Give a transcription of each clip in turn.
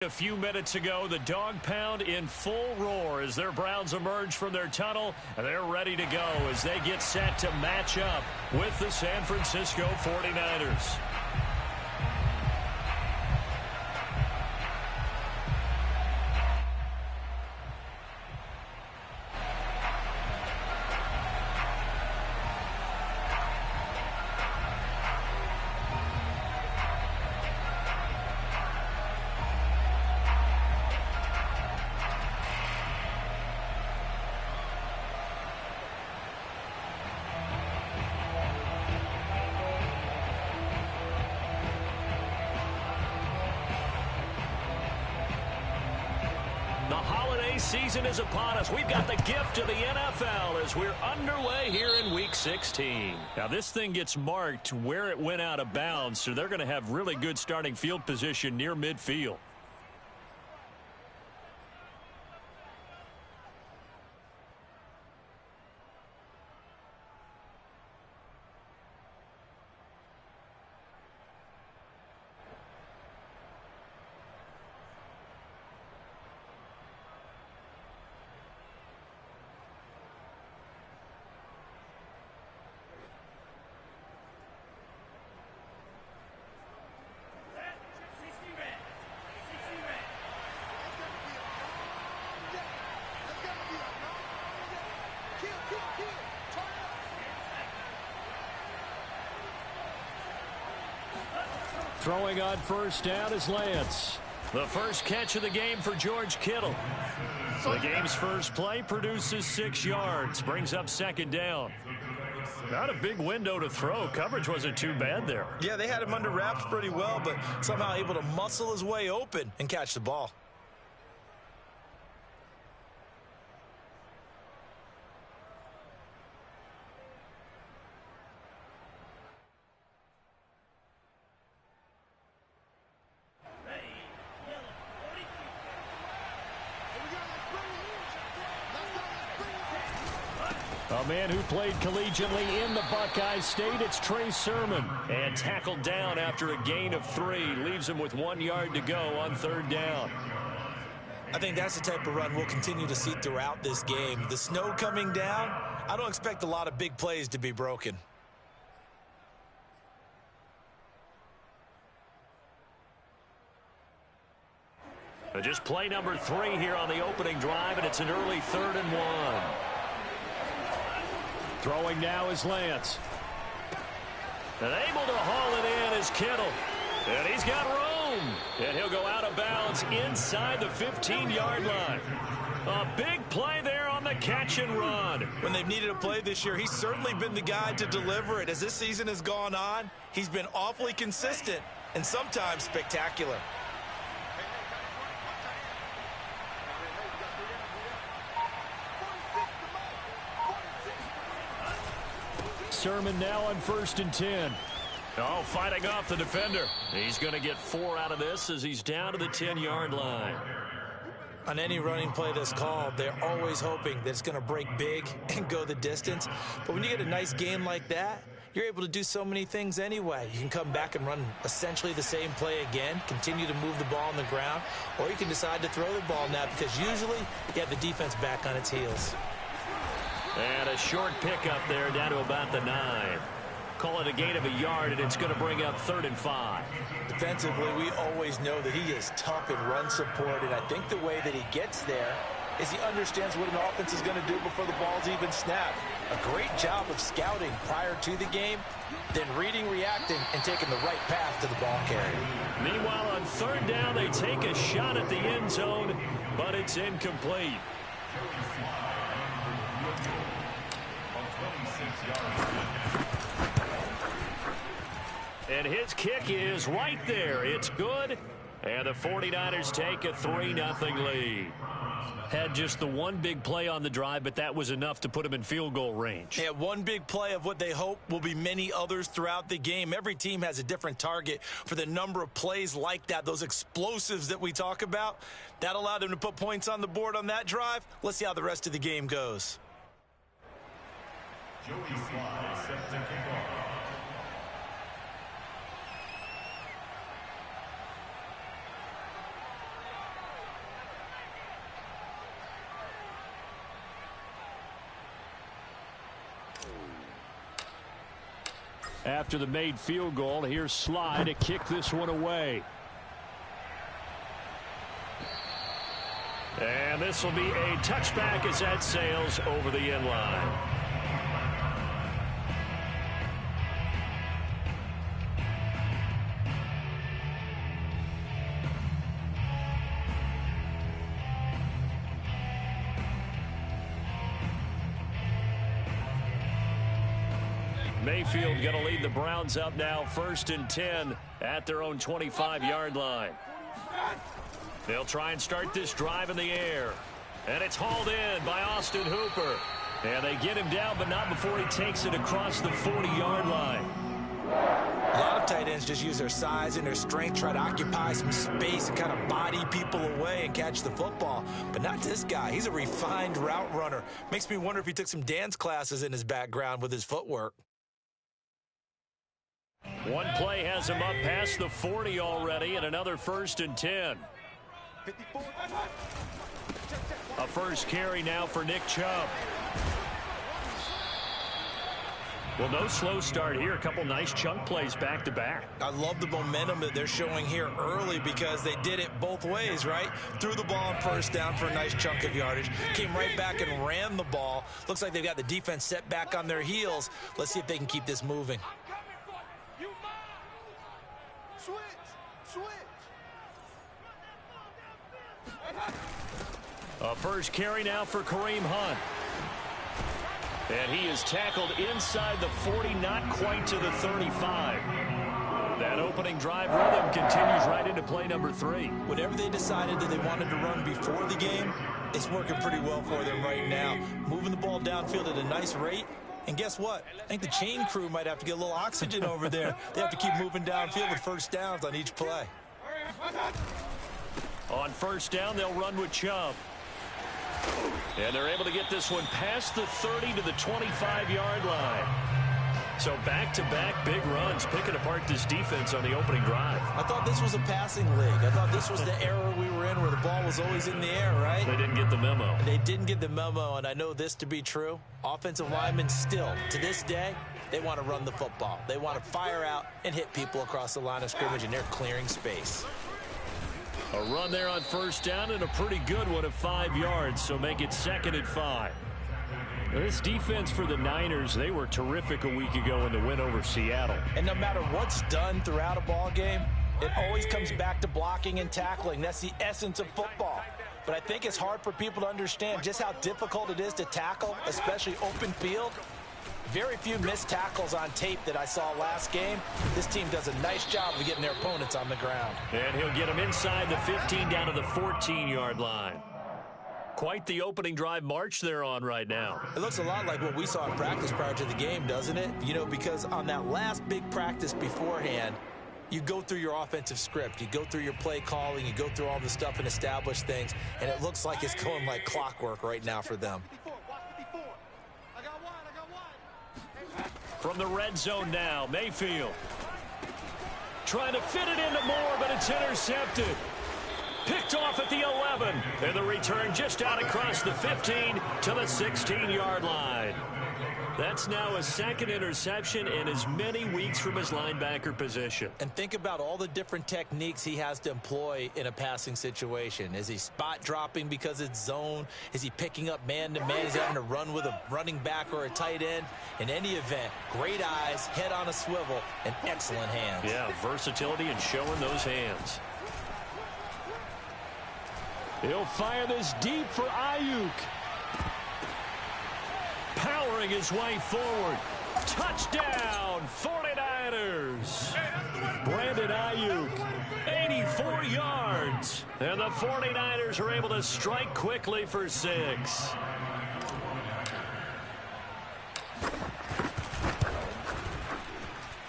A few minutes ago, the dog pound in full roar as their Browns emerge from their tunnel. They're ready to go as they get set to match up with the San Francisco 49ers. Season is upon us. We've got the gift of the NFL as we're underway here in Week 16. Now, this thing gets marked where it went out of bounds, so they're going to have really good starting field position near midfield. Throwing on first down is Lance. The first catch of the game for George Kittle. The game's first play produces 6 yards, brings up second down. Not a big window to throw. Coverage wasn't too bad there. Yeah, they had him under wraps pretty well, but somehow able to muscle his way open and catch the ball. A man who played collegiately in the Buckeye State, it's Trey Sermon. And tackled down after a gain of 3. Leaves him with 1 yard to go on third down. I think that's the type of run we'll continue to see throughout this game. The snow coming down, I don't expect a lot of big plays to be broken. Just play number 3 here on the opening drive, and it's an early 3rd and 1. Throwing now is Lance. And able to haul it in is Kittle. And he's got room. And he'll go out of bounds inside the 15-yard line. A big play there on the catch and run. When they've needed a play this year, he's certainly been the guy to deliver it. As this season has gone on, he's been awfully consistent and sometimes spectacular. Sermon now on 1st and 10. Oh, fighting off the defender. He's going to get 4 out of this as he's down to the 10-yard line. On any running play that's called, they're always hoping that it's going to break big and go the distance. But when you get a nice game like that, you're able to do so many things anyway. You can come back and run essentially the same play again, continue to move the ball on the ground, or you can decide to throw the ball now because usually you have the defense back on its heels. And a short pickup there down to about the 9. Call it a gain of a yard, and it's going to bring up 3rd and 5. Defensively, we always know that he is tough in run support, and I think the way that he gets there is he understands what an offense is going to do before the ball's even snapped. A great job of scouting prior to the game, then reading, reacting, and taking the right path to the ball carrier. Meanwhile, on 3rd down, they take a shot at the end zone, but it's incomplete. And his kick is right there. It's good. And the 49ers take a 3-0 lead. Had just the one big play on the drive, but that was enough to put him in field goal range. Yeah, one big play of what they hope will be many others throughout the game. Every team has a different target for the number of plays like that, those explosives that we talk about. That allowed them to put points on the board on that drive. Let's see how the rest of the game goes. Joey Sly set to kick off. after the made field goal. Here's Sly to kick this one away. And this will be a touchback as that sails over the end line. Mayfield going to lead the Browns up now, 1st and 10 at their own 25-yard line. They'll try and start this drive in the air. And it's hauled in by Austin Hooper. And they get him down, but not before he takes it across the 40-yard line. A lot of tight ends just use their size and their strength, try to occupy some space and kind of body people away and catch the football. But not this guy. He's a refined route runner. Makes me wonder if he took some dance classes in his background with his footwork. One play has him up past the 40 already, and another 1st and 10. A first carry now for Nick Chubb. Well, no slow start here. A couple nice chunk plays back to back. I love the momentum that they're showing here early because they did it both ways, right? Threw the ball on 1st down for a nice chunk of yardage. Came right back and ran the ball. Looks like they've got the defense set back on their heels. Let's see if they can keep this moving. A first carry now for Kareem Hunt. And he is tackled inside the 40, not quite to the 35. That opening drive rhythm continues right into play number 3. Whatever they decided that they wanted to run before the game, it's working pretty well for them right now. Moving the ball downfield at a nice rate. And guess what? I think the chain crew might have to get a little oxygen over there. They have to keep moving downfield with 1st downs on each play. On 1st down, they'll run with Chubb. And they're able to get this one past the 30 to the 25-yard line. So back-to-back big runs, picking apart this defense on the opening drive. I thought this was a passing league. I thought this was the era we were in where the ball was always in the air, right? They didn't get the memo. They didn't get the memo, and I know this to be true. Offensive linemen still, to this day, they want to run the football. They want to fire out and hit people across the line of scrimmage, and they're clearing space. A run there on 1st down and a pretty good one of 5 yards, so make it 2nd and 5. This defense for the Niners, they were terrific a week ago in the win over Seattle. And no matter what's done throughout a ball game, it always comes back to blocking and tackling. That's the essence of football. But I think it's hard for people to understand just how difficult it is to tackle, especially open field. Very few missed tackles on tape that I saw last game. This team does a nice job of getting their opponents on the ground. And he'll get them inside the 15 down to the 14-yard line. Quite the opening drive march they're on right now. It looks a lot like what we saw in practice prior to the game, doesn't it? You know, because on that last big practice beforehand, you go through your offensive script. You go through your play calling. You go through all the stuff and establish things. And it looks like it's going like clockwork right now for them. From the red zone now, Mayfield. Trying to fit it into Moore, but it's intercepted. Picked off at the 11. And the return just out across the 15 to the 16-yard line. That's now a 2nd interception in as many weeks from his linebacker position. And think about all the different techniques he has to employ in a passing situation. Is he spot dropping because it's zone? Is he picking up man-to-man? Is he having to run with a running back or a tight end? In any event, great eyes, head on a swivel, and excellent hands. Yeah, versatility and showing those hands. He'll fire this deep for Ayuk. Powering his way forward. Touchdown, 49ers. Brandon Ayuk, 84 yards. And the 49ers are able to strike quickly for 6.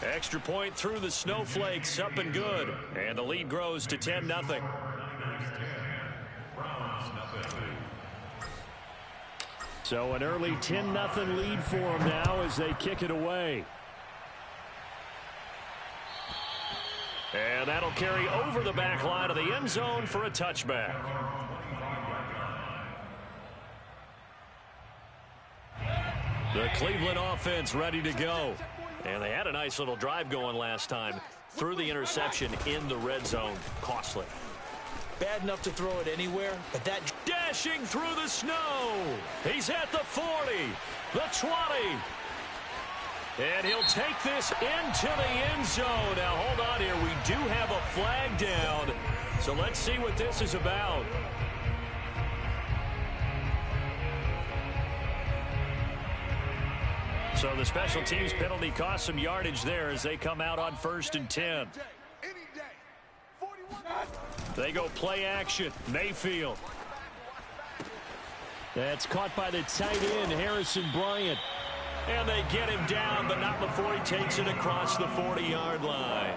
Extra point through the snowflakes, up and good. And the lead grows to 10-0. So an early 10-0 lead for them now as they kick it away. And that'll carry over the back line of the end zone for a touchback. The Cleveland offense ready to go. And they had a nice little drive going last time. Threw the interception in the red zone. Costly. Bad enough to throw it anywhere, but that... Dashing through the snow. He's at the 40, the 20. And he'll take this into the end zone. Now, hold on here. We do have a flag down. So let's see what this is about. So the special teams penalty cost some yardage there as they come out on 1st and 10. They go play action. Mayfield. That's caught by the tight end, Harrison Bryant. And they get him down, but not before he takes it across the 40-yard line.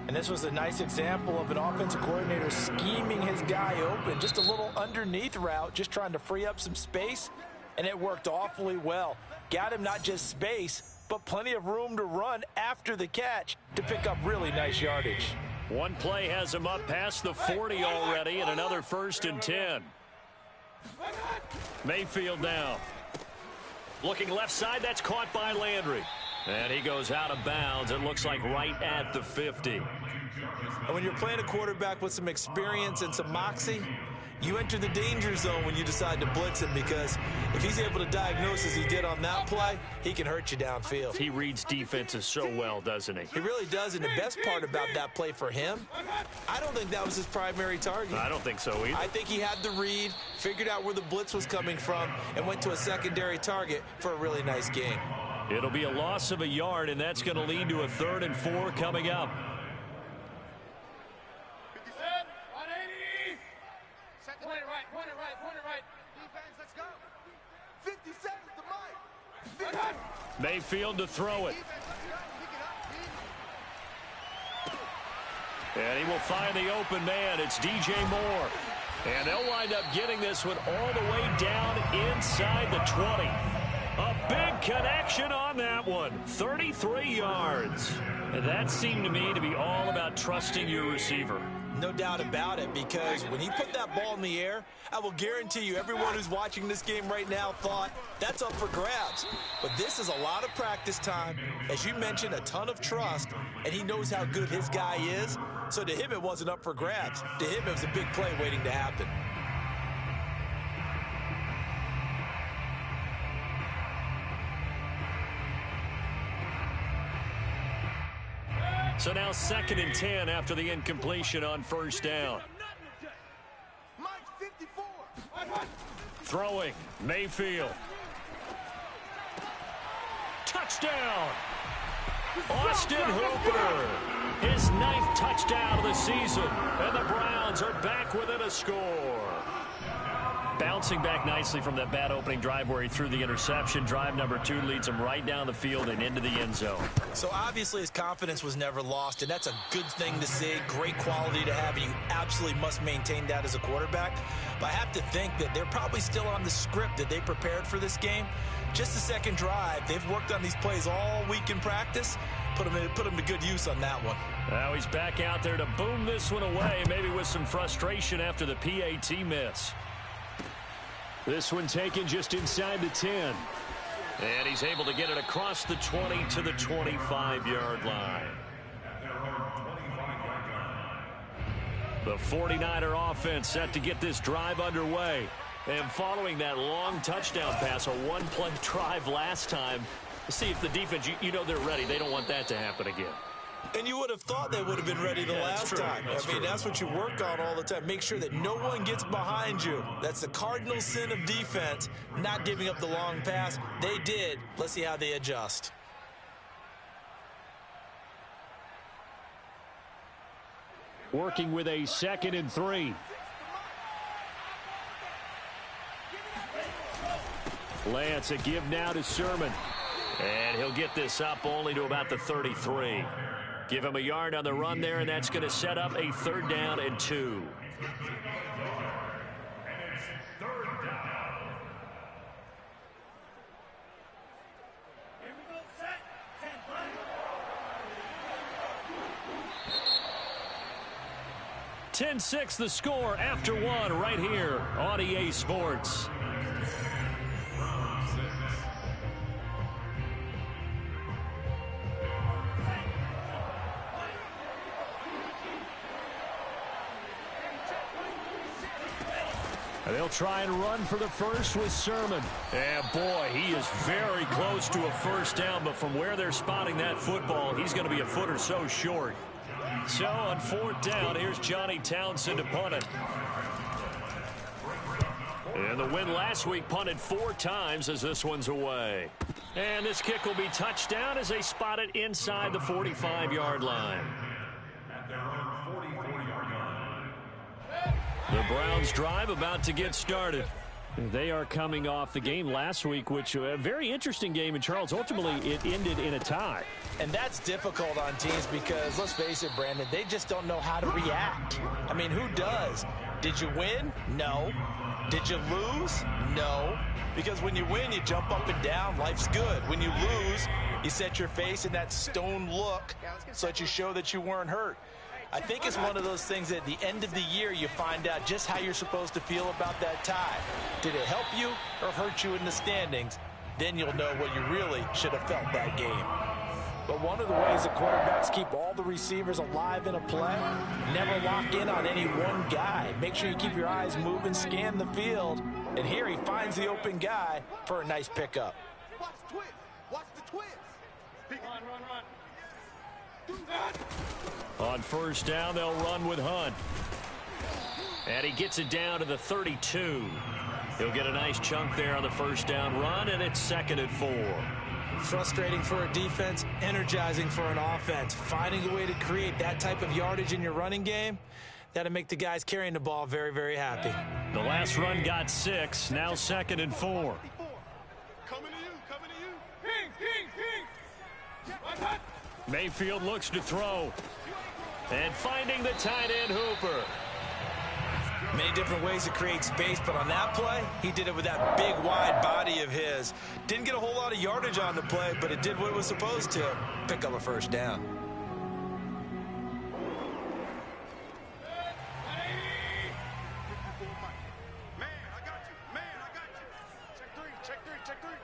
And this was a nice example of an offensive coordinator scheming his guy open. Just a little underneath route, just trying to free up some space. And it worked awfully well. Got him not just space, but plenty of room to run after the catch to pick up really nice yardage. One play has him up past the 40 already, and another 1st and 10. Mayfield now. Looking left side, that's caught by Landry. And he goes out of bounds. It looks like right at the 50. And when you're playing a quarterback with some experience and some moxie, you enter the danger zone when you decide to blitz him, because if he's able to diagnose as he did on that play, he can hurt you downfield. He reads defenses so well, doesn't he? He really does, and the best part about that play for him, I don't think that was his primary target. I don't think so either. I think he had the read, figured out where the blitz was coming from, and went to a secondary target for a really nice game. It'll be a loss of a yard, and that's going to lead to a 3rd and 4 coming up. Mayfield to throw it. And he will find the open man. It's DJ Moore. And they'll wind up getting this one all the way down inside the 20. A big connection on that one. 33 yards. And that seemed to me to be all about trusting your receiver. No doubt about it, because when he put that ball in the air, I will guarantee you everyone who's watching this game right now thought that's up for grabs. But this is a lot of practice time. As you mentioned, a ton of trust, and he knows how good his guy is. So to him, it wasn't up for grabs. To him, it was a big play waiting to happen. So now 2nd and 10 after the incompletion on 1st down. Throwing, Mayfield. Touchdown! Austin Hooper, his 9th touchdown of the season, and the Browns are back within a score. Bouncing back nicely from that bad opening drive where he threw the interception. Drive number 2 leads him right down the field and into the end zone. So obviously his confidence was never lost, and that's a good thing to see. Great quality to have, and you absolutely must maintain that as a quarterback. But I have to think that they're probably still on the script that they prepared for this game. Just the second drive. They've worked on these plays all week in practice. Put him to good use on that one. Now he's back out there to boom this one away, maybe with some frustration after the PAT miss. This one taken just inside the 10. And he's able to get it across the 20 to the 25-yard line. The 49er offense set to get this drive underway. And following that long touchdown pass, a one-play drive last time, see if the defense, you know they're ready. They don't want that to happen again. And you would have thought they would have been ready the last time. That's what you work on all the time. Make sure that no one gets behind you. That's the cardinal sin of defense, not giving up the long pass. They did. Let's see how they adjust. Working with a 2nd and 3. Lance, a give now to Sermon. And he'll get this up only to about the 33. Give him a yard on the run there, and that's going to set up a 3rd down and 2. Ten 10-6 the score after 1 right here on EA Sports. They'll try and run for the first with Sermon. And boy, he is very close to a first down, but from where they're spotting that football, he's going to be a foot or so short. So on 4th down, here's Johnny Townsend to punt it. And the win last week punted 4 times as this one's away. And this kick will be touchdown as they spot it inside the 45-yard line. The Browns drive about to get started. They are coming off the game last week, which a very interesting game in Charles. Ultimately, it ended in a tie. And that's difficult on teams because, let's face it, Brandon, they just don't know how to react. I mean, who does? Did you win? No. Did you lose? No. Because when you win, you jump up and down. Life's good. When you lose, you set your face in that stone look so that you show that you weren't hurt. I think it's one of those things that at the end of the year you find out just how you're supposed to feel about that tie. Did it help you or hurt you in the standings? Then you'll know what you really should have felt that game. But one of the ways that quarterbacks keep all the receivers alive in a play, never lock in on any one guy. Make sure you keep your eyes moving, scan the field, and here he finds the open guy for a nice pickup. Watch the twins. Watch the twins. Run. Do that. On 1st down, they'll run with Hunt. And he gets it down to the 32. He'll get a nice chunk there on the 1st down run, and it's 2nd and 4. Frustrating for a defense, energizing for an offense. Finding a way to create that type of yardage in your running game, that'll make the guys carrying the ball very, very happy. The last run got 6, now 2nd and 4. Coming to you. King. Mayfield looks to throw. And finding the tight end Hooper. Many different ways to create space, but on that play, he did it with that big, wide body of his. Didn't get a whole lot of yardage on the play, but it did what it was supposed to. Pick up a 1st down. Man, I got you. Check three.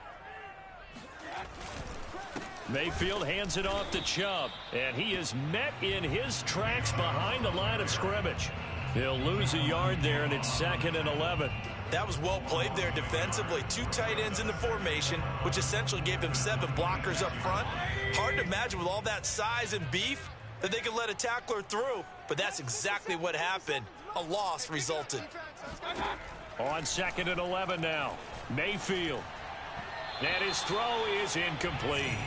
Mayfield hands it off to Chubb, and he is met in his tracks behind the line of scrimmage. He'll lose a yard there, and it's 2nd and 11. That was well played there defensively. 2 tight ends in the formation, which essentially gave them 7 blockers up front. Hard to imagine with all that size and beef that they could let a tackler through, but that's exactly what happened. A loss resulted. On 2nd and 11 now, Mayfield. And his throw is incomplete.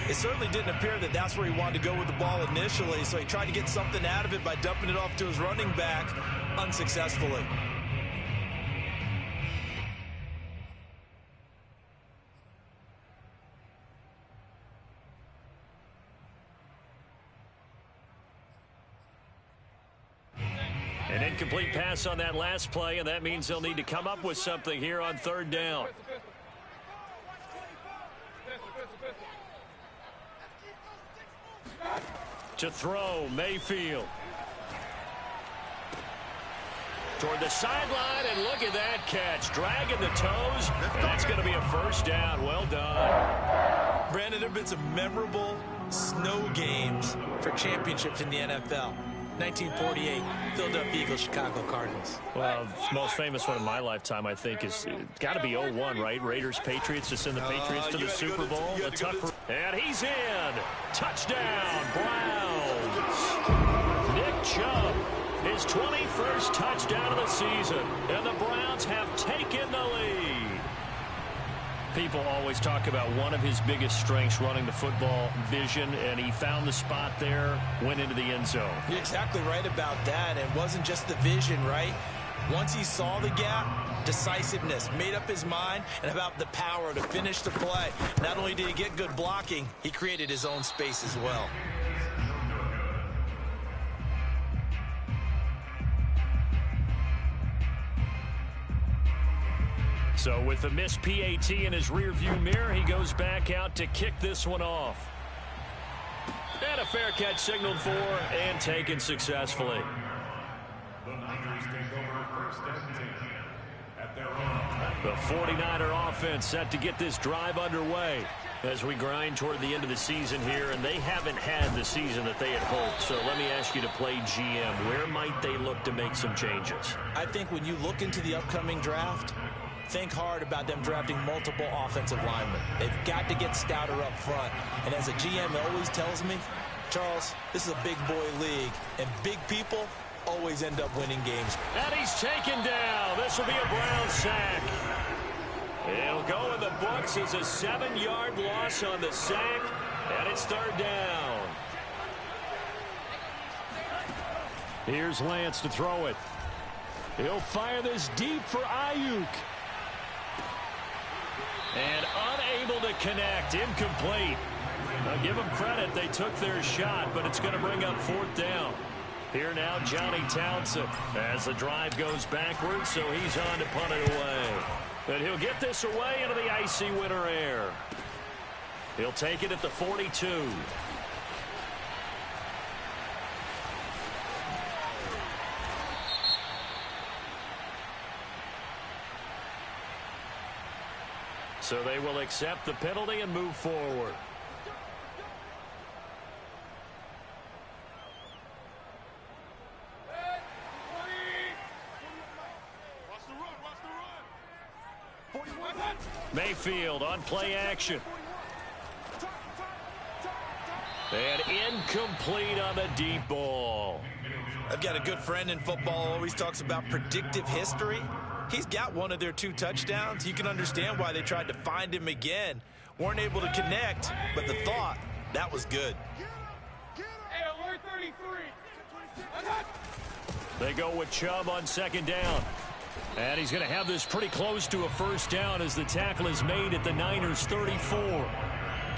It certainly didn't appear that that's where he wanted to go with the ball initially, so he tried to get something out of it by dumping it off to his running back unsuccessfully. An incomplete pass on that last play, and that means they'll need to come up with something here on 3rd down. To throw, Mayfield. Toward the sideline, and look at that catch. Dragging the toes, and that's going to be a 1st down. Well done. Brandon, there have been some memorable snow games for championships in the NFL. 1948, Philadelphia Eagles, Chicago Cardinals. Well, the most famous one in my lifetime, I think, is got to be 01, right? Raiders, Patriots, to send the Patriots to the Super Bowl. And he's in. Touchdown, Browns. Nick Chubb, his 21st touchdown of the season. And the Browns have taken the lead. People always talk about one of his biggest strengths, running the football, vision, and he found the spot there, went into the end zone. You're exactly right about that. It wasn't just the vision, right? Once he saw the gap, decisiveness, made up his mind, and about the power to finish the play. Not only did he get good blocking, he created his own space as well. So with the missed PAT in his rearview mirror, he goes back out to kick this one off. And a fair catch signaled for and taken successfully. The 49er offense set to get this drive underway. As we grind toward the end of the season here, and they haven't had the season that they had hoped. So let me ask you to play GM. Where might they look to make some changes? I think when you look into the upcoming draft, think hard about them drafting multiple offensive linemen. They've got to get stouter up front. And as a GM always tells me, Charles, this is a big boy league, and big people always end up winning games. And he's taken down. This will be a Brown sack. It'll go in the books as a 7-yard loss on the sack, and it's third down. Here's Lance to throw it. He'll fire this deep for Ayuk. And unable to connect, incomplete. Now give them credit, they took their shot, but it's going to bring up fourth down. Here now, Johnny Townsend as the drive goes backwards, so he's on to punt it away. But he'll get this away into the icy winter air. He'll take it at the 42. So they will accept the penalty and move forward. Mayfield on play action. And incomplete on the deep ball. I've got a good friend in football, always talks about predictive history. He's got one of their 2 touchdowns. You can understand why they tried to find him again. Weren't able to connect, but the thought, that was good. They go with Chubb on second down. And he's going to have this pretty close to a first down as the tackle is made at the Niners' 34.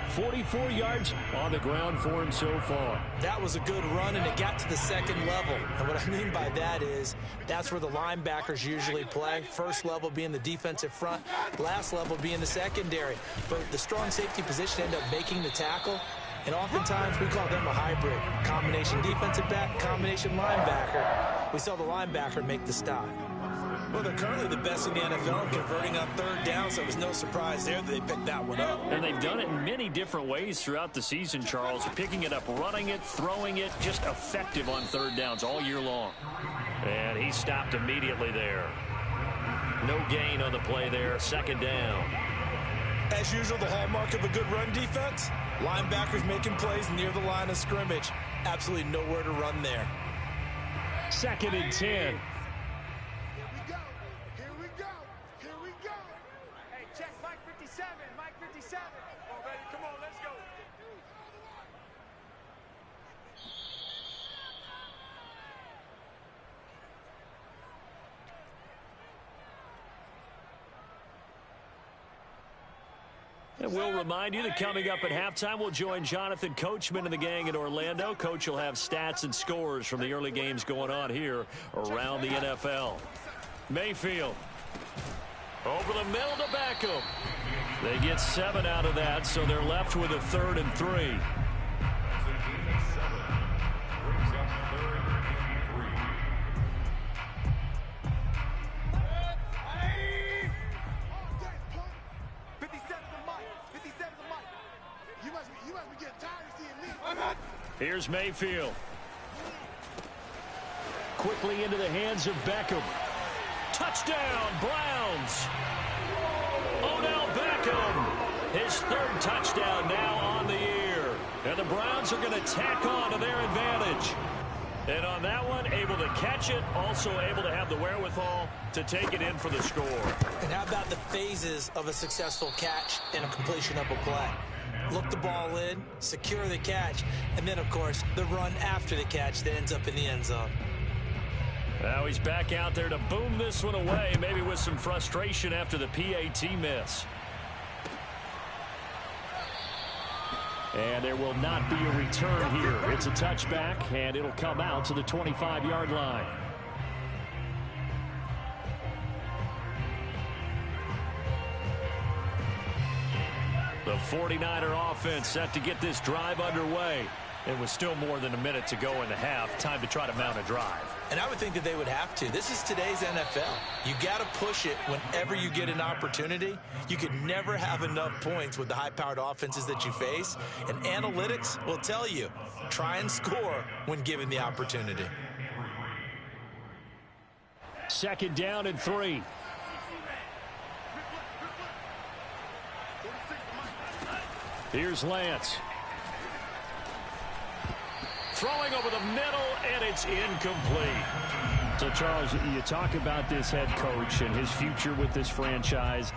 44 yards on the ground for him so far. That was a good run, and it got to the second level. And what I mean by that is that's where the linebackers usually play. First level being the defensive front, last level being the secondary. But the strong safety position ended up making the tackle. And oftentimes we call them a hybrid. Combination defensive back, combination linebacker. We saw the linebacker make the stop. Well, they're currently the best in the NFL in converting on third down, so it was no surprise there that they picked that one up. And they've done it in many different ways throughout the season, Charles. Picking it up, running it, throwing it, just effective on third downs all year long. And he stopped immediately there. No gain on the play there, second down. As usual, the hallmark of a good run defense, linebackers making plays near the line of scrimmage. Absolutely nowhere to run there. Second and 10. And we'll remind you that coming up at halftime, we'll join Jonathan Coachman and the gang in Orlando. Coach will have stats and scores from the early games going on here around the NFL. Mayfield over the middle to Beckham. They get 7 out of that, so they're left with a 3rd and 3. Here's Mayfield. Quickly into the hands of Beckham. Touchdown, Browns. Odell Beckham. His 3rd touchdown now on the year. And the Browns are going to tack on to their advantage. And on that one, able to catch it, also able to have the wherewithal to take it in for the score. And how about the phases of a successful catch and a completion of a play? Look the ball in, secure the catch, and then, of course, the run after the catch that ends up in the end zone. Now he's back out there to boom this one away, maybe with some frustration after the PAT miss. And there will not be a return here. It's a touchback, and it'll come out to the 25-yard line. The 49er offense set to get this drive underway. And with still more than a minute to go in the half, time to try to mount a drive. And I would think that they would have to. This is today's NFL. You got to push it whenever you get an opportunity. You could never have enough points with the high-powered offenses that you face. And analytics will tell you, try and score when given the opportunity. 2nd down and 3. Here's Lance. Throwing over the middle, and it's incomplete. So, Charles, you talk about this head coach and his future with this franchise.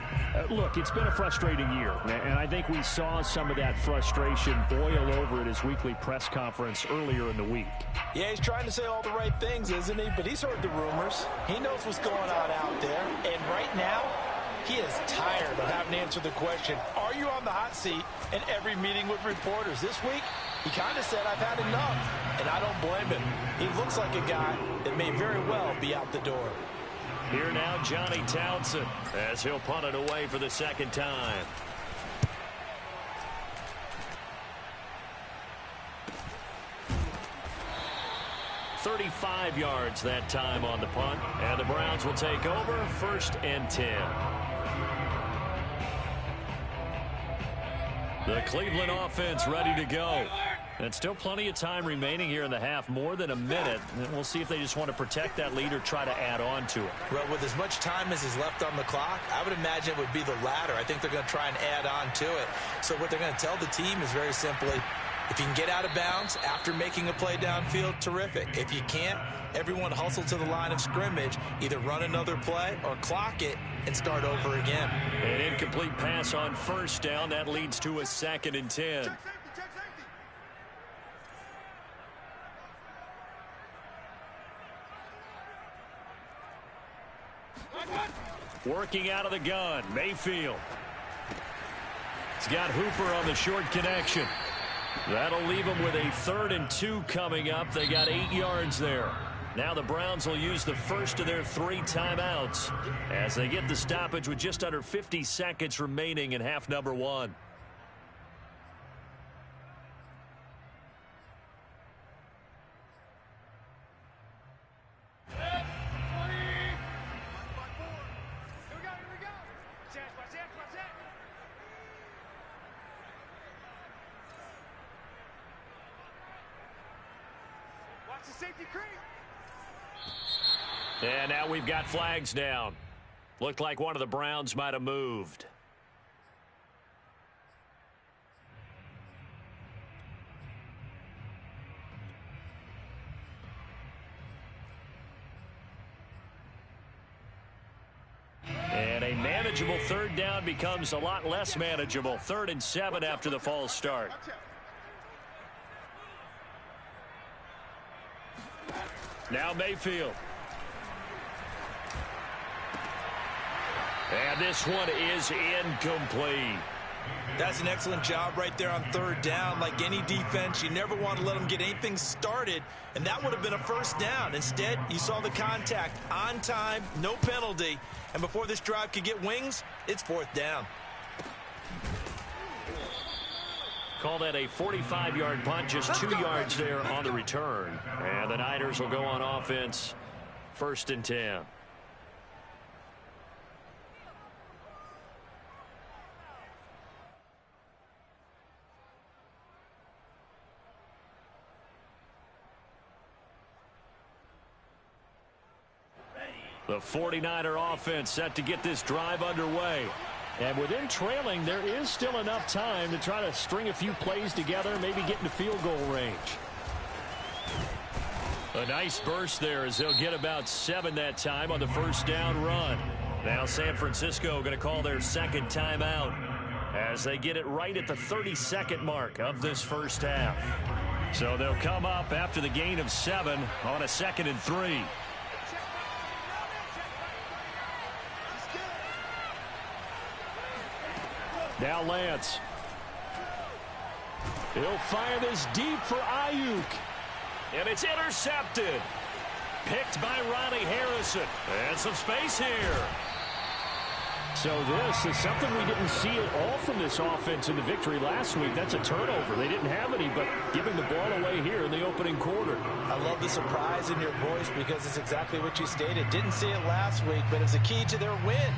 Look, it's been a frustrating year, and I think we saw some of that frustration boil over at his weekly press conference earlier in the week. Yeah, he's trying to say all the right things, isn't he? But he's heard the rumors. He knows what's going on out there. And right now, he is tired of having to answer the question, are you on the hot seat in every meeting with reporters? This week, he kind of said, I've had enough, and I don't blame him. He looks like a guy that may very well be out the door. Here now, Johnny Townsend, as he'll punt it away for the 2nd time. "35 yards that time on the punt, and the Browns will take over 1st and 10. The Cleveland offense ready to go. And still plenty of time remaining here in the half, more than a minute. And we'll see if they just want to protect that lead or try to add on to it. Well, with as much time as is left on the clock, I would imagine it would be the latter. I think they're going to try and add on to it. So what they're going to tell the team is very simply, if you can get out of bounds after making a play downfield, terrific. If you can't, everyone hustle to the line of scrimmage, either run another play or clock it and start over again. An incomplete pass on 1st down. That leads to a 2nd and 10. Working out of the gun, Mayfield. He's got Hooper on the short connection. That'll leave them with a 3rd and 2 coming up. They got 8 yards there. Now the Browns will use the first of their 3 timeouts as they get the stoppage with just under 50 seconds remaining in half number 1. And now we've got flags down. Looked like one of the Browns might have moved. And a manageable 3rd down becomes a lot less manageable. 3rd and 7 after the false start. Now Mayfield. And this one is incomplete. That's an excellent job right there on 3rd down. Like any defense, you never want to let them get anything started, and that would have been a 1st down. Instead, you saw the contact on time, no penalty, and before this drive could get wings, it's 4th down. Call that a 45-yard punt, just 2 yards there on the return. And the Niners will go on offense, 1st and 10. The 49er offense set to get this drive underway. And within trailing, there is still enough time to try to string a few plays together, maybe get into field goal range. A nice burst there as they'll get about 7 that time on the 1st down run. Now San Francisco going to call their 2nd timeout as they get it right at the 32nd mark of this 1st half. So they'll come up after the gain of 7 on a 2nd and 3. Now Lance. He'll fire this deep for Ayuk. And it's intercepted. Picked by Ronnie Harrison. And some space here. So this is something we didn't see at all from this offense in the victory last week. That's a turnover. They didn't have any, but giving the ball away here in the opening quarter. I love the surprise in your voice because it's exactly what you stated. Didn't see it last week, but it's a key to their win.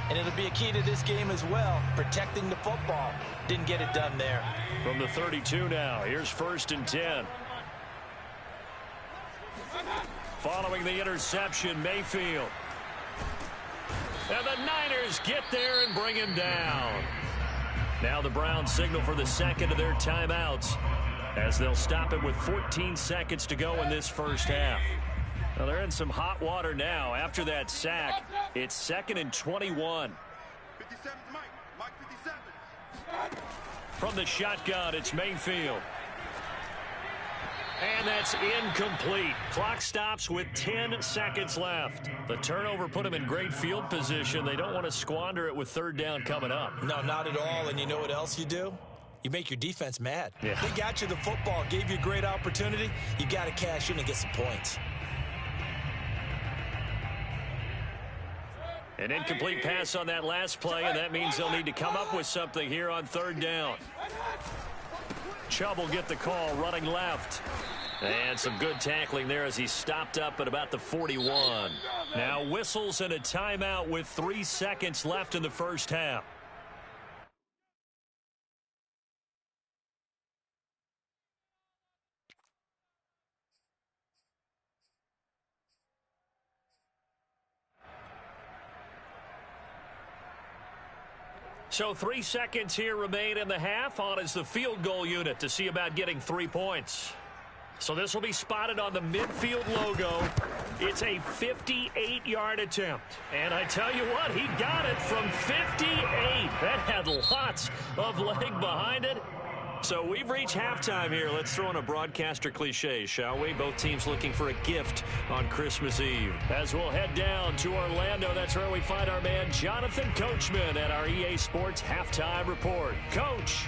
And it'll be a key to this game as well, protecting the football. Didn't get it done there. From the 32 now, here's 1st and 10. Following the interception, Mayfield. And the Niners get there and bring him down. Now the Browns signal for the second of their timeouts as they'll stop it with 14 seconds to go in this first half. Now they're in some hot water now. After that sack, it's 2nd and 21. 57 Mike 57. From the shotgun, it's Mayfield. And that's incomplete. Clock stops with 10 seconds left. The turnover put them in great field position. They don't want to squander it with 3rd down coming up. No, not at all. And you know what else you do? You make your defense mad. Yeah. They got you the football, gave you a great opportunity. You got to cash in and get some points. An incomplete pass on that last play, and that means they'll need to come up with something here on 3rd down. Chubb will get the call, running left. And some good tackling there as he stopped up at about the 41. Now whistles and a timeout with 3 seconds left in the first half. So 3 seconds here remain in the half. On is the field goal unit to see about getting 3 points. So this will be spotted on the midfield logo. It's a 58-yard attempt. And I tell you what, he got it from 58. That had lots of leg behind it. So we've reached halftime here. Let's throw in a broadcaster cliche, shall we? Both teams looking for a gift on Christmas Eve. As we'll head down to Orlando, that's where we find our man Jonathan Coachman at our EA Sports Halftime Report. Coach.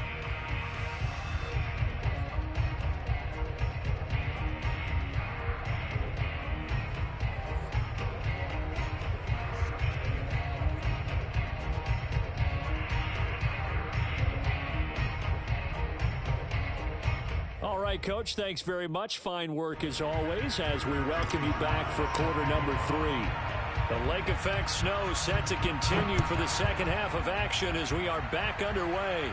All right, Coach, thanks very much. Fine work as always as we welcome you back for quarter number 3. The lake effect snow set to continue for the second half of action as we are back underway.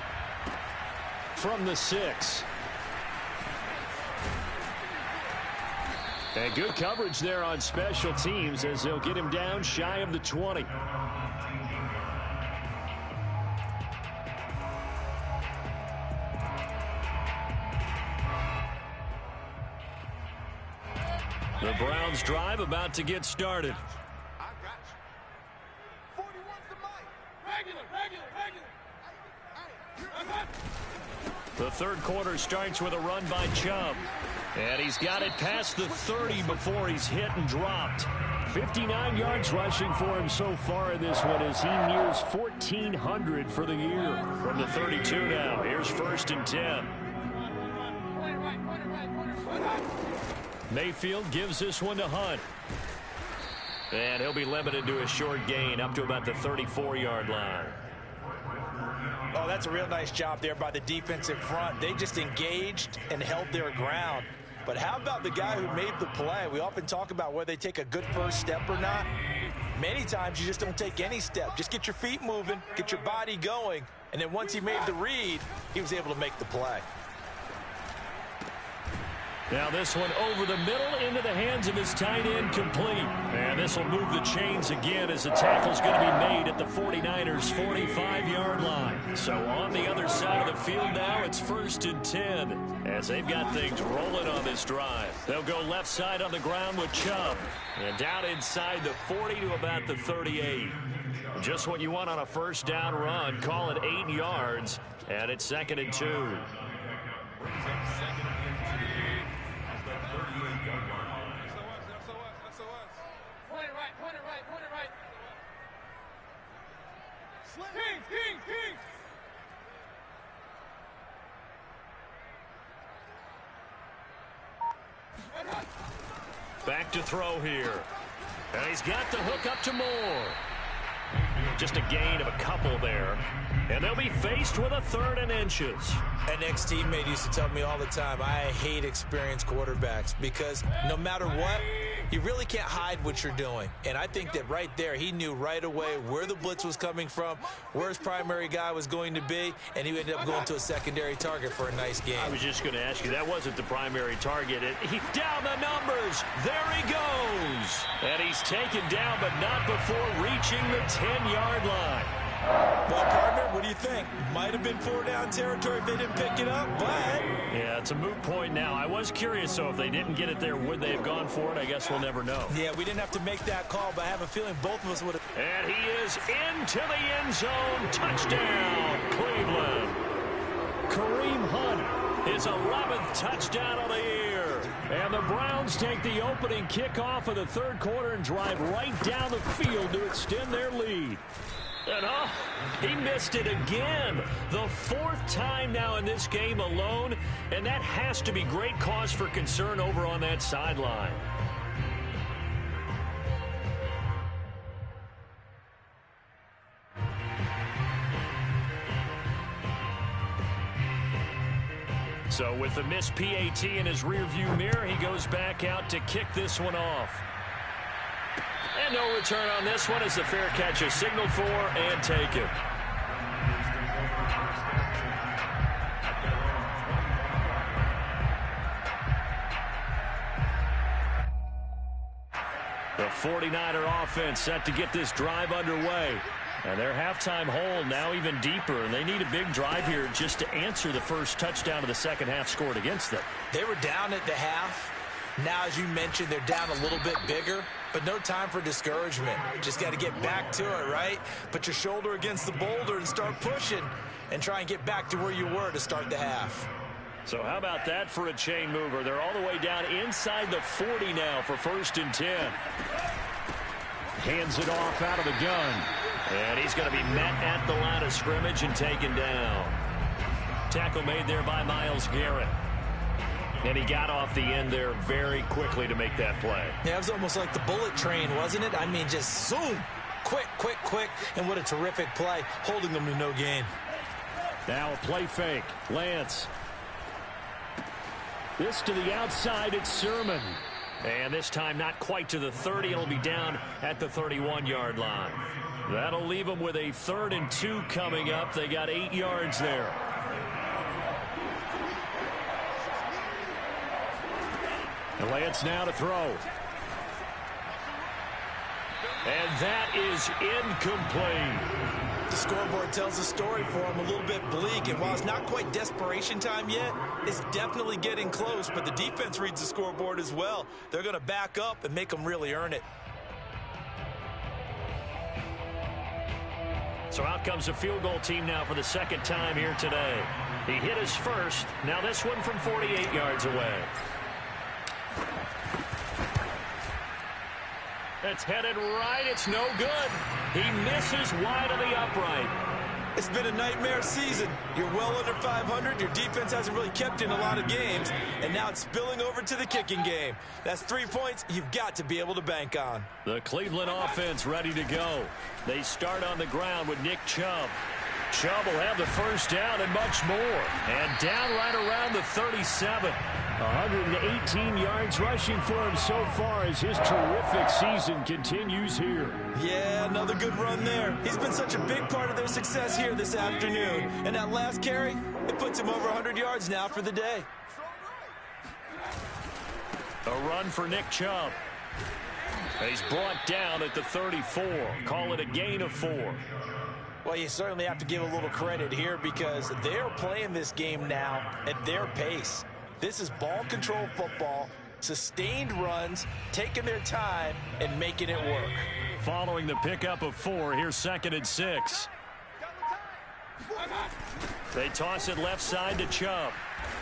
From the 6. And good coverage there on special teams as they'll get him down shy of the 20. The Browns drive about to get started. I got you. 41's the mic. Regular. The third quarter starts with a run by Chubb. And he's got it past the 30 before he's hit and dropped. 59 yards rushing for him so far in this one as he nears 1,400 for the year. From the 32 now, here's 1st and 10. Mayfield gives this one to Hunt. And he'll be limited to a short gain up to about the 34-yard line. Oh, that's a real nice job there by the defensive front. They just engaged and held their ground. But how about the guy who made the play? We often talk about whether they take a good first step or not. Many times you just don't take any step. Just get your feet moving, get your body going. And then once he made the read, he was able to make the play. Now this one over the middle into the hands of his tight end, complete. And this will move the chains again as the tackle's going to be made at the 49ers' 45-yard line. So on the other side of the field now, it's 1st and 10 as they've got things rolling on this drive. They'll go left side on the ground with Chubb. And down inside the 40 to about the 38. Just what you want on a first down run. Call it 8 yards. And it's 2nd and 2. Kings. Back to throw here. And he's got the hook up to Moore. Just a gain of a couple there. And they'll be faced with a 3rd and inches. An ex-teammate used to tell me all the time, I hate experienced quarterbacks because no matter what, you really can't hide what you're doing. And I think that right there, he knew right away where the blitz was coming from, where his primary guy was going to be, and he ended up going to a secondary target for a nice game. I was just going to ask you, that wasn't the primary target. He down the numbers. There he goes. And he's taken down, but not before reaching the 10-yard line. Well, partner, what do you think? Might have been 4-down territory if they didn't pick it up, but... Yeah, it's a moot point now. I was curious, so if they didn't get it there, would they have gone for it? I guess we'll never know. Yeah, we didn't have to make that call, but I have a feeling both of us would have... And he is into the end zone. Touchdown, Cleveland. Kareem Hunt, his 11th touchdown of the year. And the Browns take the opening kickoff of the 3rd quarter and drive right down the field to extend their lead. And he missed it again. The 4th time now in this game alone, and that has to be great cause for concern over on that sideline. So with the missed PAT in his rearview mirror, he goes back out to kick this one off. And no return on this one as the fair catch is signaled for and taken. The 49er offense set to get this drive underway. And their halftime hole now even deeper, and they need a big drive here just to answer the first touchdown of the second half scored against them. They were down at the half. Now, as you mentioned, they're down a little bit bigger, but no time for discouragement. You just got to get back to it, right? Put your shoulder against the boulder and start pushing and try and get back to where you were to start the half. So how about that for a chain mover? They're all the way down inside the 40 now for 1st and 10. Hands it off out of the gun. And he's going to be met at the line of scrimmage and taken down. Tackle made there by Myles Garrett. And he got off the end there very quickly to make that play. Yeah, it was almost like the bullet train, wasn't it? I mean, just zoom. Quick, quick, quick. And what a terrific play, holding them to no gain. Now a play fake. Lance. This to the outside. It's Sermon. And this time not quite to the 30. It'll be down at the 31-yard line. That'll leave them with a 3rd and 2 coming up. They got 8 yards there. And Lance now to throw. And that is incomplete. The scoreboard tells the story for him, a little bit bleak. And while it's not quite desperation time yet, it's definitely getting close. But the defense reads the scoreboard as well. They're going to back up and make them really earn it. So out comes a field goal team now for the 2nd time here today. He hit his first. Now this one from 48 yards away. It's headed right. It's no good. He misses wide of the upright. It's been a nightmare season. You're well under 500. Your defense hasn't really kept in a lot of games. And now it's spilling over to the kicking game. That's 3 points you've got to be able to bank on. The Cleveland offense ready to go. They start on the ground with Nick Chubb. Chubb will have the first down and much more. And down right around the 37. 118 yards rushing for him so far as his terrific season continues here. Yeah, another good run there. He's been such a big part of their success here this afternoon. And that last carry, it puts him over 100 yards now for the day. A run for Nick Chubb. He's brought down at the 34. Call it a gain of 4. Well, you certainly have to give a little credit here because they're playing this game now at their pace. This is ball control football, sustained runs, taking their time, and making it work. Following the pickup of 4, here's 2nd and 6. They toss it left side to Chubb.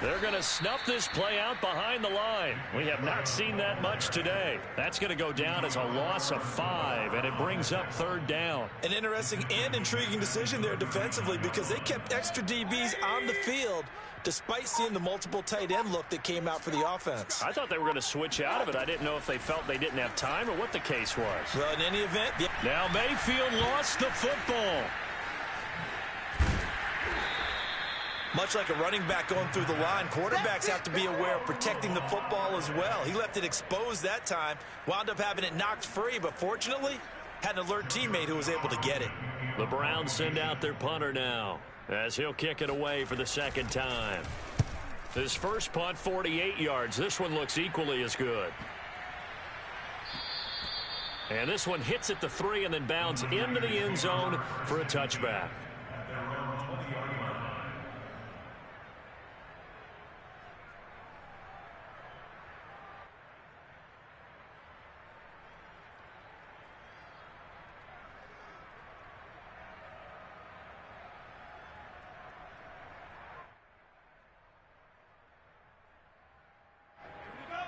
They're going to snuff this play out behind the line. We have not seen that much today. That's going to go down as a loss of 5, and it brings up 3rd down. An interesting and intriguing decision there defensively because they kept extra DBs on the field despite seeing the multiple tight end look that came out for the offense. I thought they were going to switch out of it. I didn't know if they felt they didn't have time or what the case was. Well, in any event, Now Mayfield lost the football. Much like a running back going through the line, quarterbacks have to be aware of protecting the football as well. He left it exposed that time, wound up having it knocked free, but fortunately had an alert teammate who was able to get it. The Browns send out their punter now as he'll kick it away for the 2nd time. His first punt, 48 yards. This one looks equally as good. And this one hits at the 3 and then bounds into the end zone for a touchback.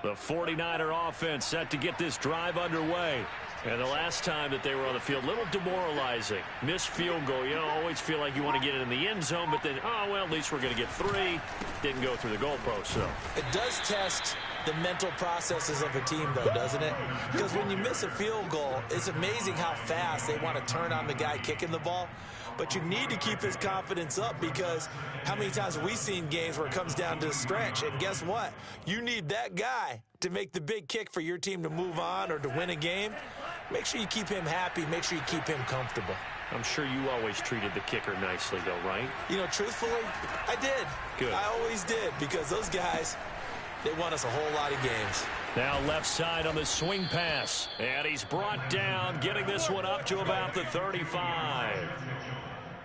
The 49er offense set to get this drive underway. And the last time that they were on the field, a little demoralizing. Missed field goal. You know, always feel like you want to get it in the end zone, but then, oh, well, at least we're going to get 3. Didn't go through the goalpost, so. It does test the mental processes of a team, though, doesn't it? Because when you miss a field goal, it's amazing how fast they want to turn on the guy kicking the ball. But you need to keep his confidence up because how many times have we seen games where it comes down to the stretch? And guess what? You need that guy to make the big kick for your team to move on or to win a game. Make sure you keep him happy. Make sure you keep him comfortable. I'm sure you always treated the kicker nicely, though, right? You know, truthfully, I did. Good. I always did because those guys, they won us a whole lot of games. Now left side on the swing pass. And he's brought down, getting this one up to about the 35.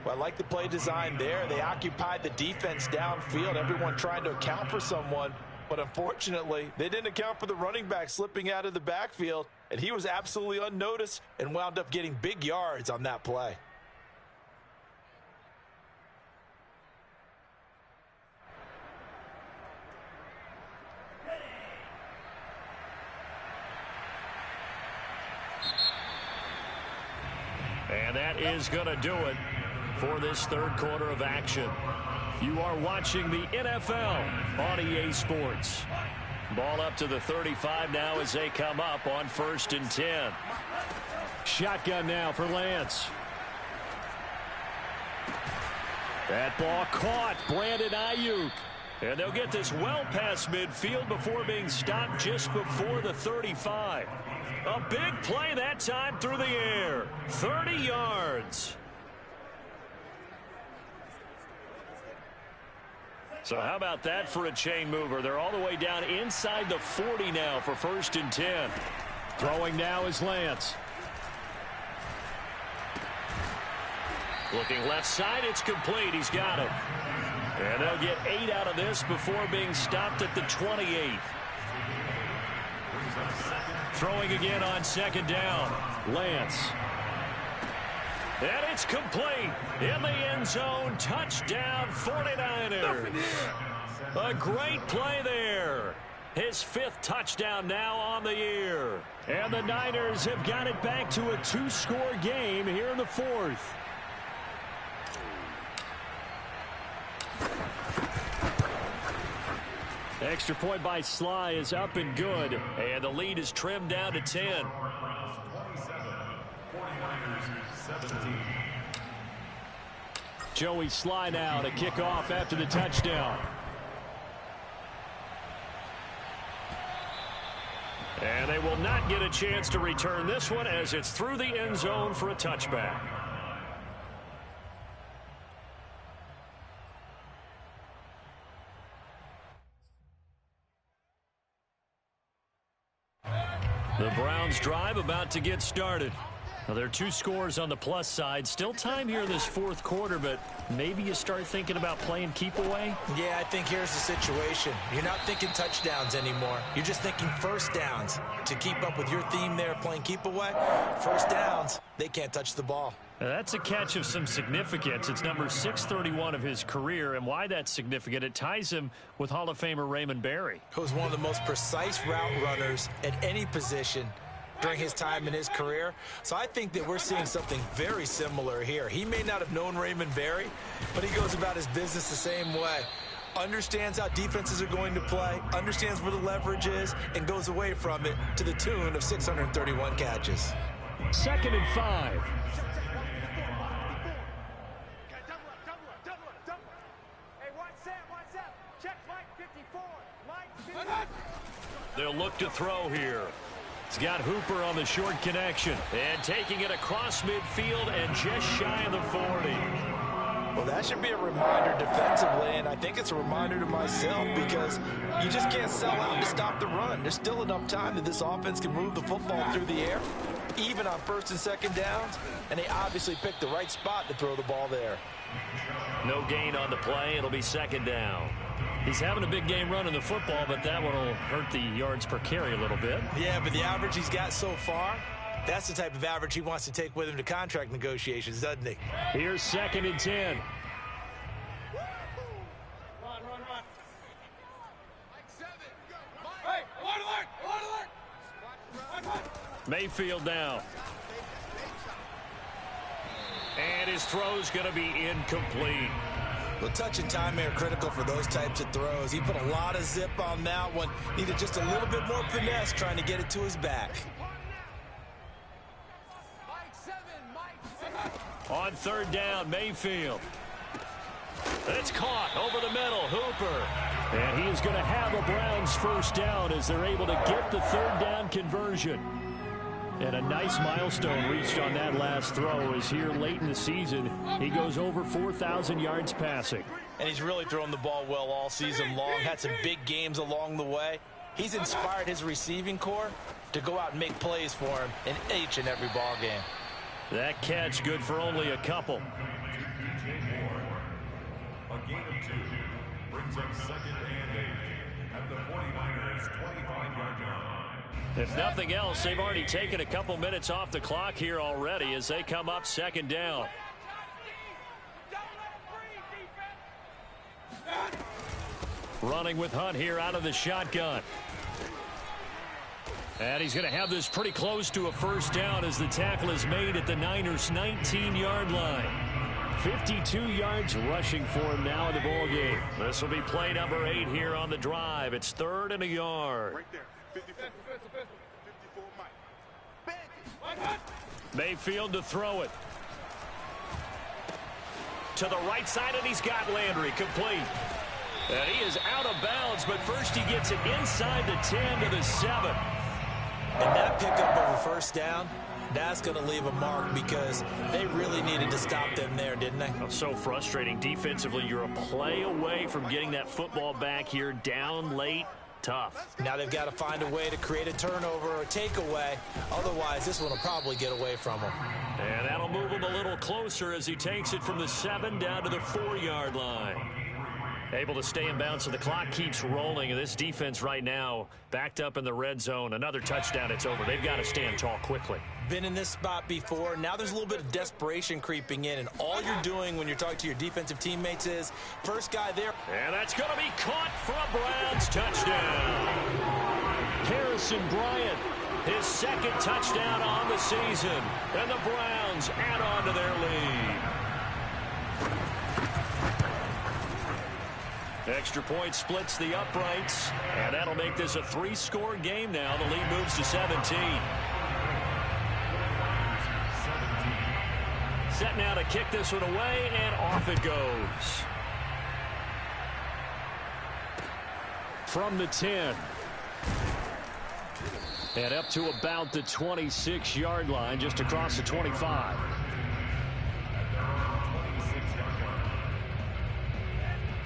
Well, I like the play design there. They occupied the defense downfield, everyone trying to account for someone. But unfortunately, they didn't account for the running back slipping out of the backfield, and he was absolutely unnoticed and wound up getting big yards on that play. And that is going to do it for this 3rd quarter of action. You are watching the NFL on EA Sports. Ball up to the 35 now as they come up on 1st and 10. Shotgun now for Lance. That ball caught. Brandon Ayuk. And they'll get this well past midfield before being stopped just before the 35. A big play that time through the air. 30 yards. So how about that for a chain mover? They're all the way down inside the 40 now for 1st and 10. Throwing now is Lance. Looking left side, it's complete. He's got it. And they'll get 8 out of this before being stopped at the 28. Throwing again on 2nd down. Lance. And it's complete. In the end zone. Touchdown 49ers. A great play there. His 5th touchdown now on the year. And the Niners have got it back to a 2-score game here in the 4th. Extra point by Sly is up and good. And the lead is trimmed down to 10. Joey Sly now to kick off after the touchdown. And they will not get a chance to return this one as it's through the end zone for a touchback. The Browns drive about to get started. Well, there are two scores on the plus side. Still time here in this fourth quarter, but maybe you start thinking about playing keep away? Yeah, I think here's the situation. You're not thinking touchdowns anymore. You're just thinking first downs. To keep up with your theme there, playing keep away, first downs, they can't touch the ball. Now, that's a catch of some significance. It's number 631 of his career, and why that's significant, it ties him with Hall of Famer Raymond Berry. Who was one of the most precise route runners at any position during his time in his career. So I think that we're seeing something very similar here. He may not have known Raymond Berry, but he goes about his business the same way. Understands how defenses are going to play, understands where the leverage is, and goes away from it to the tune of 631 catches. 2nd and 5. They'll look to throw here. He's got Hooper on the short connection. And taking it across midfield and just shy of the 40. Well, that should be a reminder defensively, and I think it's a reminder to myself because you just can't sell out to stop the run. There's still enough time that this offense can move the football through the air, even on 1st and 2nd downs, and they obviously picked the right spot to throw the ball there. No gain on the play. It'll be 2nd down. He's having a big game running the football, but that one will hurt the yards per carry a little bit. Yeah, but the average he's got so far, that's the type of average he wants to take with him to contract negotiations, doesn't he? Here's 2nd and 10. Run. Hey, alert. Mayfield now. And his throw's going to be incomplete. Well, touch and time are critical for those types of throws. He put a lot of zip on that one. Needed just a little bit more finesse trying to get it to his back. On 3rd down, Mayfield. It's caught over the middle, Hooper. And he is going to have a Browns 1st down as they're able to get the 3rd down conversion. And a nice milestone reached on that last throw as here late in the season, he goes over 4,000 yards passing. And he's really thrown the ball well all season long, had some big games along the way. He's inspired his receiving corps to go out and make plays for him in each and every ball game. That catch good for only a couple. A gain of 2 brings up 2nd and 8 at the 49ers' 25-yard line. If nothing else, they've already taken a couple minutes off the clock here already as they come up 2nd down. Running with Hunt here out of the shotgun. And he's going to have this pretty close to a 1st down as the tackle is made at the Niners' 19-yard line. 52 yards rushing for him now in the ball game. This will be play number 8 here on the drive. It's 3rd and a yard. Right there. 54 Mayfield to throw it. To the right side, and he's got Landry complete. And he is out of bounds, but first he gets it inside the 10 to the 7. And that pickup of a 1st down, that's going to leave a mark because they really needed to stop them there, didn't they? So frustrating. Defensively, you're a play away from getting that football back here down late. Tough. Now they've got to find a way to create a turnover or a takeaway. Otherwise, this one will probably get away from them. And that'll move him a little closer as he takes it from the 7 down to the 4-yard line. Able to stay in bounds, so the clock keeps rolling. And this defense right now backed up in the red zone. Another touchdown, it's over. They've got to stand tall quickly. Been in this spot before. Now there's a little bit of desperation creeping in. And all you're doing when you're talking to your defensive teammates is first guy there. And that's going to be caught for a Browns touchdown. Harrison Bryant, his 2nd touchdown on the season. And the Browns add on to their lead. Extra point splits the uprights, and that'll make this a 3-score game now. The lead moves to 17. Set now to kick this one away, and off it goes. From the 10. And up to about the 26-yard line, just across the 25.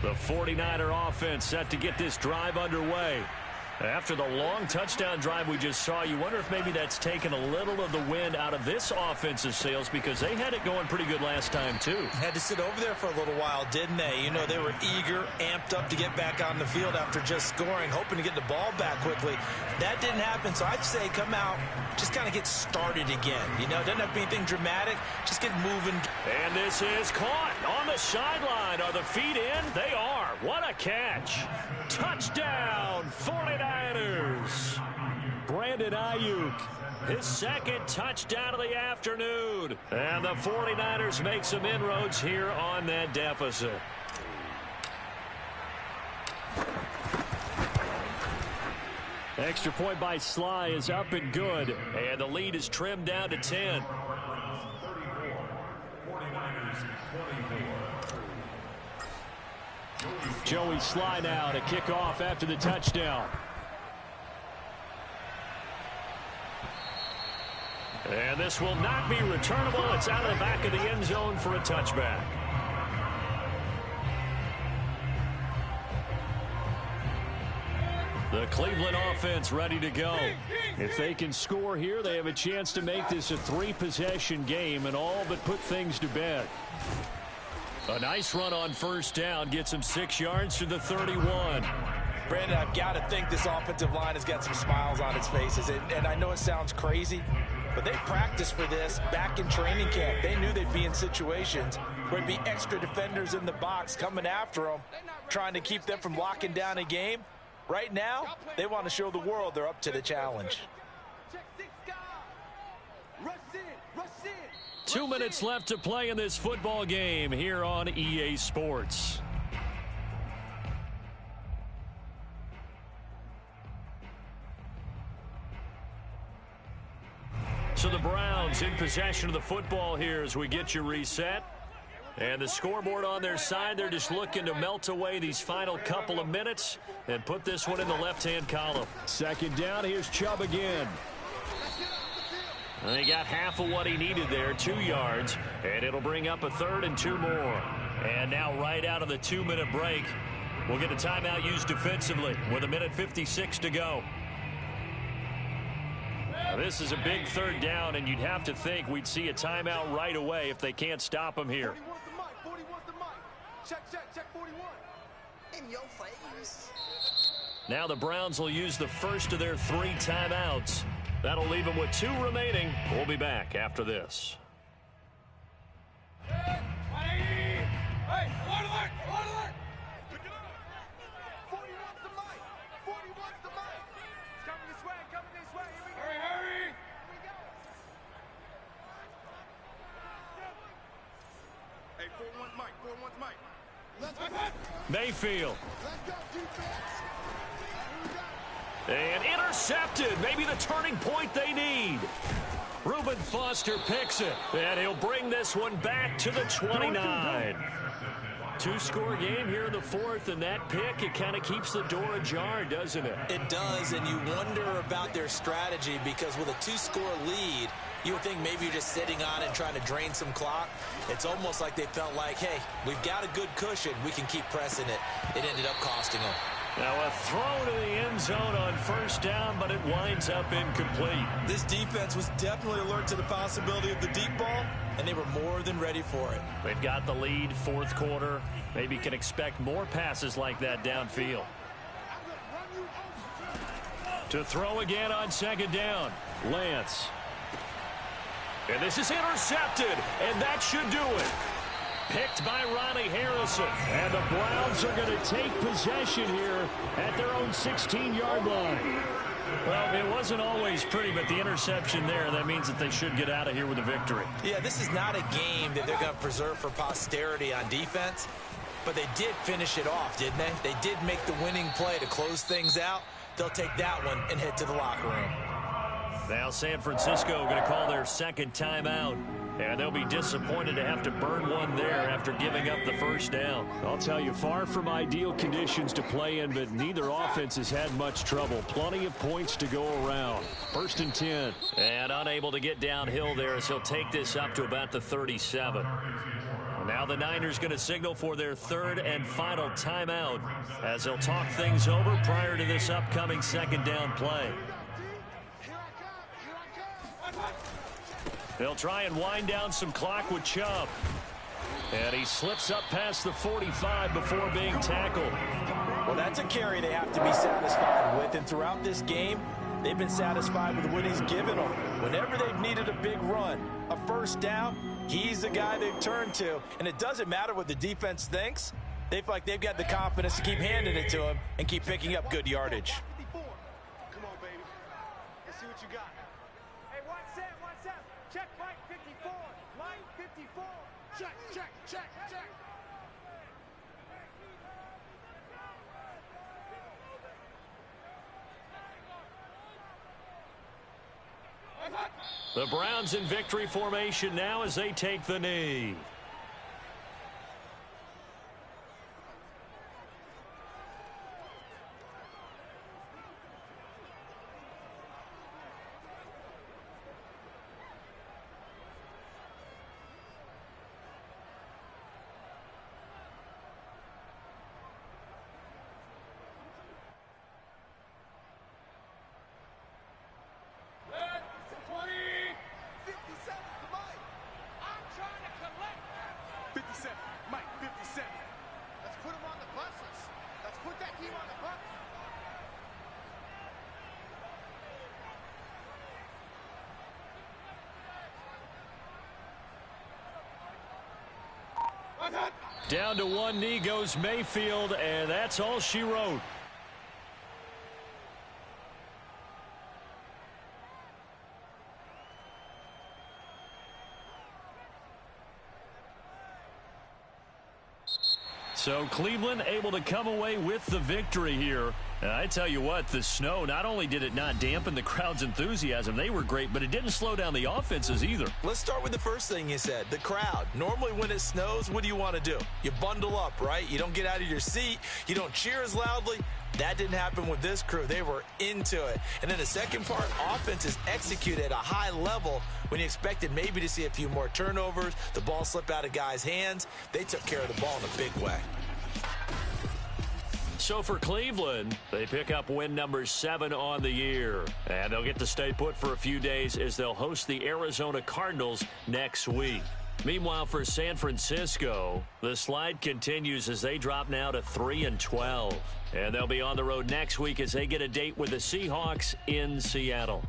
The 49er offense set to get this drive underway. After the long touchdown drive we just saw, you wonder if maybe that's taken a little of the wind out of this offensive sails, because they had it going pretty good last time too. Had to sit over there for a little while, didn't they? You know, they were eager, amped up to get back on the field after just scoring, hoping to get the ball back quickly. That didn't happen, so I'd say come out, just kind of get started again. You know, it doesn't have to be anything dramatic, just get moving. And this is caught on the sideline. Are the feet in? They are. What a catch. Touchdown, 49ers. Brandon Ayuk, his second touchdown of the afternoon. And the 49ers make some inroads here on that deficit. Extra point by Sly is up and good. And the lead is trimmed down to 10. 49ers 24. Joey Sly now to kick off after the touchdown. And this will not be returnable. It's out of the back of the end zone for a touchback. The Cleveland offense ready to go. If they can score here, they have a chance to make this a 3-possession game and all but put things to bed. A nice run on first down gets him 6 yards to the 31. Brandon, I've got to think this offensive line has got some smiles on its faces. And I know it sounds crazy, but they practiced for this back in training camp. They knew they'd be in situations where there'd be extra defenders in the box coming after them, trying to keep them from locking down a game. Right now, they want to show the world they're up to the challenge. 2 minutes left to play in this football game here on EA Sports. So the Browns in possession of the football here as we get you reset. And the scoreboard on their side, they're just looking to melt away these final couple of minutes and put this one in the left-hand column. Second down, here's Chubb again. And he got half of what he needed there, 2 yards, and it'll bring up a 3rd and 2 more. And now right out of the 2-minute break, we'll get a timeout used defensively with 1:56 to go. Now, this is a big 3rd down, and you'd have to think we'd see a timeout right away if they can't stop him here. 40 wants the mic. Check 41. In your face. Now the Browns will use the first of their 3 timeouts. That'll leave them with 2 remaining. We'll be back after this. Hey, 40 wants the mic. 40 wants the mic. It's coming this way. Here we go. Hurry. Here we go. Hey, 4 wants mic. Let's go. Mayfield. Let's go, defense. And intercepted. Maybe the turning point they need. Reuben Foster picks it. And he'll bring this one back to the 29. 2-score game here in the 4th, and that pick, it kind of keeps the door ajar, doesn't it? It does, and you wonder about their strategy, because with a 2-score lead, you would think maybe you're just sitting on it and trying to drain some clock. It's almost like they felt like, hey, we've got a good cushion. We can keep pressing it. It ended up costing them. Now a throw to the end zone on first down, but it winds up incomplete. This defense was definitely alert to the possibility of the deep ball, and they were more than ready for it. They've got the lead, 4th quarter. Maybe can expect more passes like that downfield. To throw again on 2nd down, Lance. And this is intercepted, and that should do it. Picked by Ronnie Harrison. And the Browns are going to take possession here at their own 16-yard line. Well, it wasn't always pretty, but the interception there, that means that they should get out of here with a victory. Yeah, this is not a game that they're going to preserve for posterity on defense, but they did finish it off, didn't they? They did make the winning play to close things out. They'll take that one and head to the locker room. Now San Francisco going to call their 2nd timeout. And they'll be disappointed to have to burn one there after giving up the first down. I'll tell you, far from ideal conditions to play in, but neither offense has had much trouble. Plenty of points to go around. 1st and 10. And unable to get downhill there as he'll take this up to about the 37. Now the Niners going to signal for their third and final timeout as they'll talk things over prior to this upcoming second down play. They'll try and wind down some clock with Chubb. And he slips up past the 45 before being tackled. Well, that's a carry they have to be satisfied with. And throughout this game, they've been satisfied with what he's given them. Whenever they've needed a big run, a first down, he's the guy they've turned to. And it doesn't matter what the defense thinks. They feel like they've got the confidence to keep handing it to him and keep picking up good yardage. Come on, baby. Let's see what you got. Hey, one set. Check Mike 54. Mike 54. Check. The Browns in victory formation now as they take the knee. Down to one knee goes Mayfield, and that's all she wrote. So Cleveland able to come away with the victory here. And I tell you what, the snow, not only did it not dampen the crowd's enthusiasm, they were great, but it didn't slow down the offenses either. Let's start with the first thing you said, the crowd. Normally when it snows, what do you want to do? You bundle up, right? You don't get out of your seat. You don't cheer as loudly. That didn't happen with this crew. They were into it. And then the second part, offense is executed at a high level when you expected maybe to see a few more turnovers, the ball slip out of guys' hands. They took care of the ball in a big way. So for Cleveland, they pick up win number 7 on the year. And they'll get to stay put for a few days as they'll host the Arizona Cardinals next week. Meanwhile, for San Francisco, the slide continues as they drop now to 3-12. And they'll be on the road next week as they get a date with the Seahawks in Seattle.